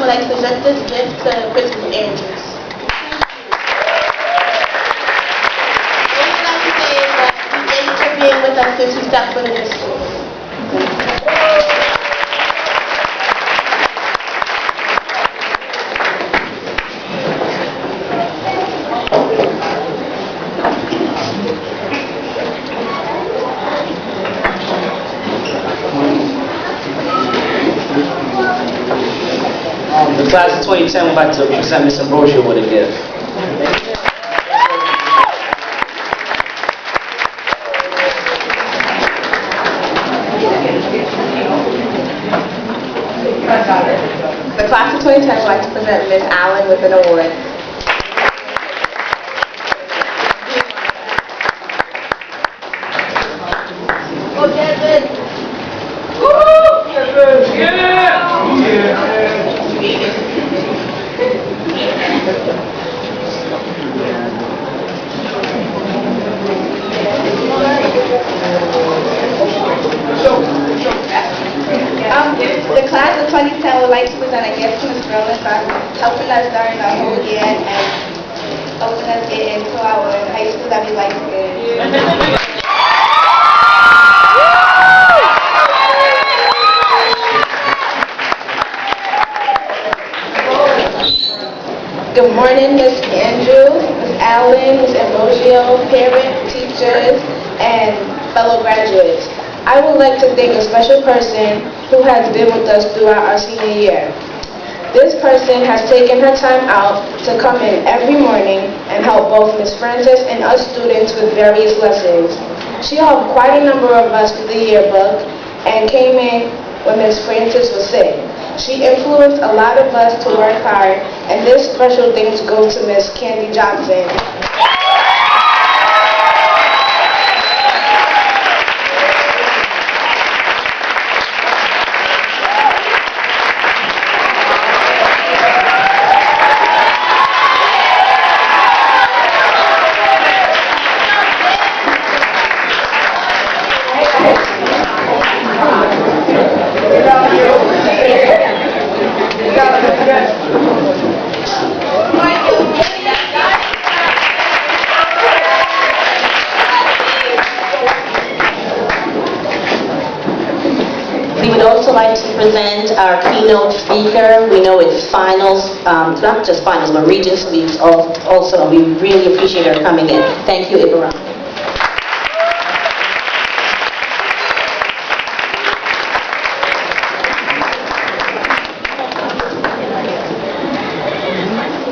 would like to present this gift to Principal Andrews. We would like to say that thank you for being with us since we stepped foot in this school. The class of 2010 would like to present Ms. Ambrosio with a gift. The class of 2010 would like to present Ms. Allen with an award. Go Devin! The class of 2010 would like to present a gift to Ms. Berlin for helping us during the whole year and helping us get into our high school that we like to get into. Good morning, Ms. Andrews, Ms. Allen, Ms. Ambrosio, parents, teachers, and fellow graduates. I would like to thank a special person who has been with us throughout our senior year. This person has taken her time out to come in every morning and help both Ms. Francis and us students with various lessons. She helped quite a number of us with the yearbook and came in when Ms. Francis was sick. She influenced a lot of us to work hard, and this special thanks goes to Ms. Candy Johnson. We would also like to present our keynote speaker. We know it's finals, not just finals, but Regents Weeks also. We really appreciate her coming in. Thank you, Ibarra.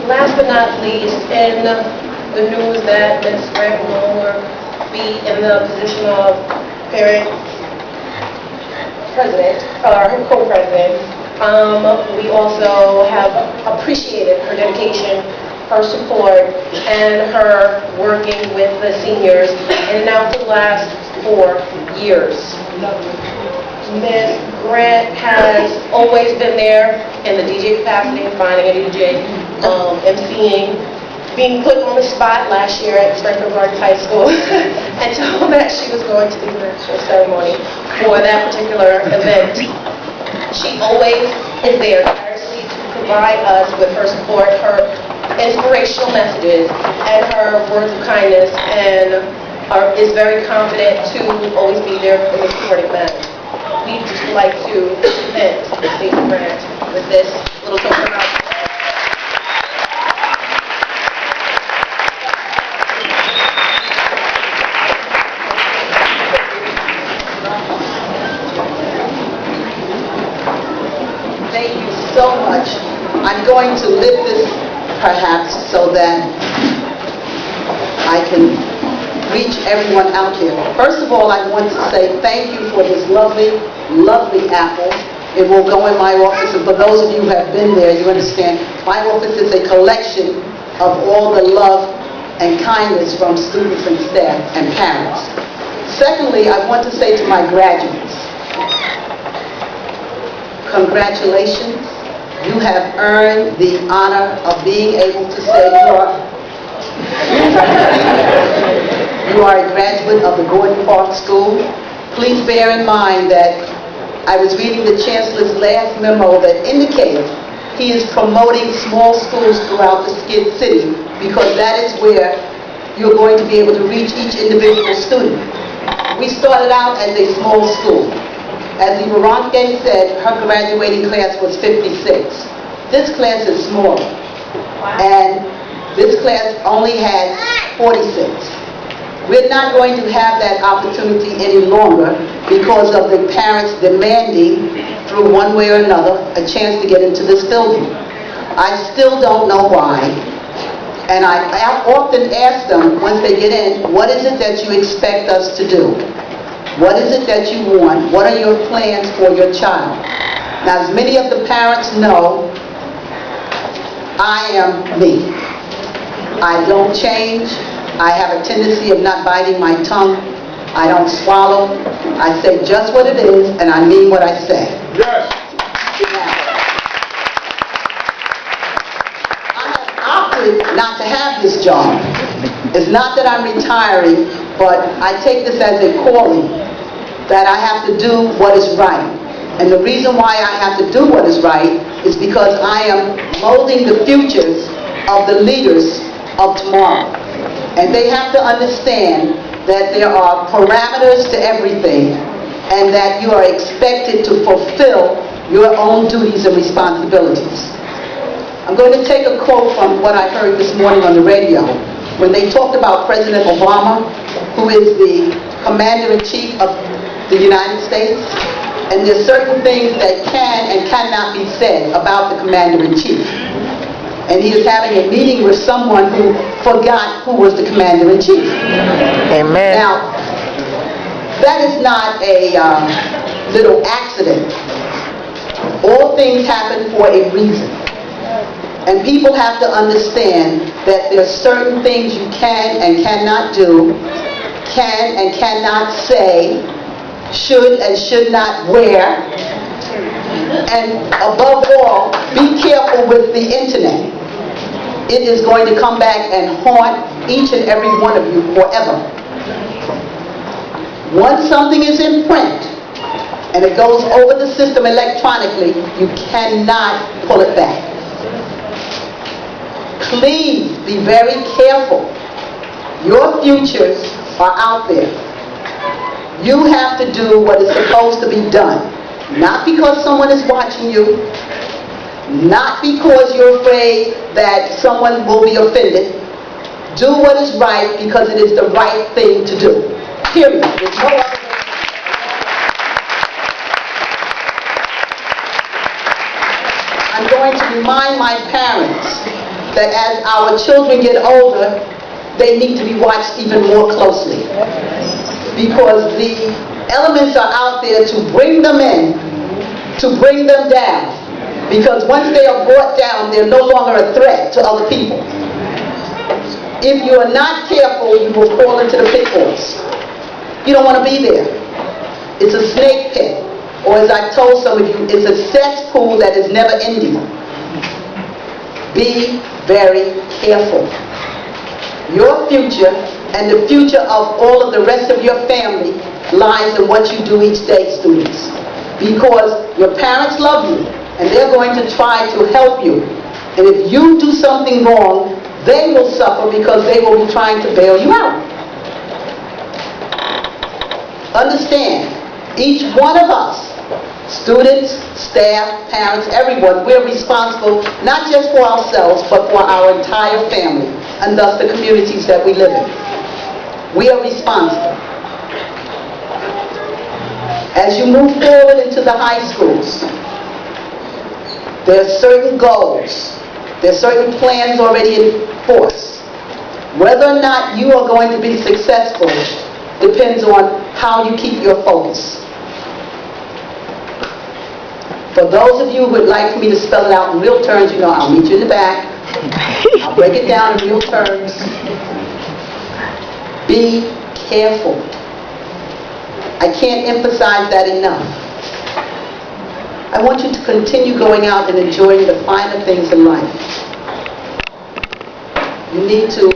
Last but not least, in the news that Ms. Grant will no longer be in the position of parent president, or co-president, we also have appreciated her dedication, her support, and her working with the seniors, and now for the last 4 years. Ms. Grant has always been there in the DJ capacity, finding a DJ, emceeing, being put on the spot last year at Franklin Gardens High School and told that she was going to do the national ceremony for that particular event. She always is there tirelessly to provide us with her support, her inspirational messages, and her words of kindness, and is very confident to always be there in the supporting manner. We'd just like to present Ms. Grant with this little token of Thank you so much. I'm going to lift this perhaps so that I can reach everyone out here. First of all, I want to say thank you for this lovely, lovely apple. It will go in my office, and for those of you who have been there, you understand, my office is a collection of all the love and kindness from students and staff and parents. Secondly, I want to say to my graduates, congratulations. You have earned the honor of being able to say you are a graduate of the Gordon Park School. Please bear in mind that I was reading the Chancellor's last memo that indicated he is promoting small schools throughout the city, because that is where you're going to be able to reach each individual student. We started out as a small school. As Ivaronke said, her graduating class was 56. This class is smaller, and this class only has 46. We're not going to have that opportunity any longer because of the parents demanding, through one way or another, a chance to get into this building. I still don't know why, and I often ask them, once they get in, what is it that you expect us to do? What is it that you want? What are your plans for your child? Now, as many of the parents know, I am me. I don't change. I have a tendency of not biting my tongue. I don't swallow. I say just what it is, and I mean what I say. Yes. Now, I have opted not to have this job. It's not that I'm retiring, but I take this as a calling, that I have to do what is right. And the reason why I have to do what is right is because I am molding the futures of the leaders of tomorrow. And they have to understand that there are parameters to everything, and that you are expected to fulfill your own duties and responsibilities. I'm going to take a quote from what I heard this morning on the radio, when they talked about President Obama, who is the Commander-in-Chief of the United States, and there's certain things that can and cannot be said about the Commander-in-Chief. And he is having a meeting with someone who forgot who was the Commander-in-Chief. Amen. Now, that is not a little accident. All things happen for a reason. And people have to understand that there are certain things you can and cannot do, can and cannot say, should and should not wear, and above all, be careful with the internet. It is going to come back and haunt each and every one of you forever. Once something is in print and it goes over the system electronically, you cannot pull it back. Please be very careful. Your futures are out there. You have to do what is supposed to be done. Not because someone is watching you, not because you're afraid that someone will be offended. Do what is right because it is the right thing to do. Period. There's no other way. I'm going to remind my parents that as our children get older, they need to be watched even more closely, because the elements are out there to bring them in, to bring them down, because once they are brought down, they're no longer a threat to other people. If you are not careful, you will fall into the pitfalls. You don't want to be there. It's a snake pit, or as I told some of you, it's a cesspool that is never ending. Be very careful. Your future and the future of all of the rest of your family lies in what you do each day, students. Because your parents love you, and they're going to try to help you. And if you do something wrong, they will suffer because they will be trying to bail you out. Understand, each one of us, students, staff, parents, everyone, we're responsible not just for ourselves, but for our entire family, and thus the communities that we live in. We are responsible. As you move forward into the high schools, there are certain goals, there are certain plans already in force. Whether or not you are going to be successful depends on how you keep your focus. For those of you who would like for me to spell it out in real terms, you know, I'll meet you in the back. I'll break it down in real terms. Be careful. I can't emphasize that enough. I want you to continue going out and enjoying the finer things in life. You need to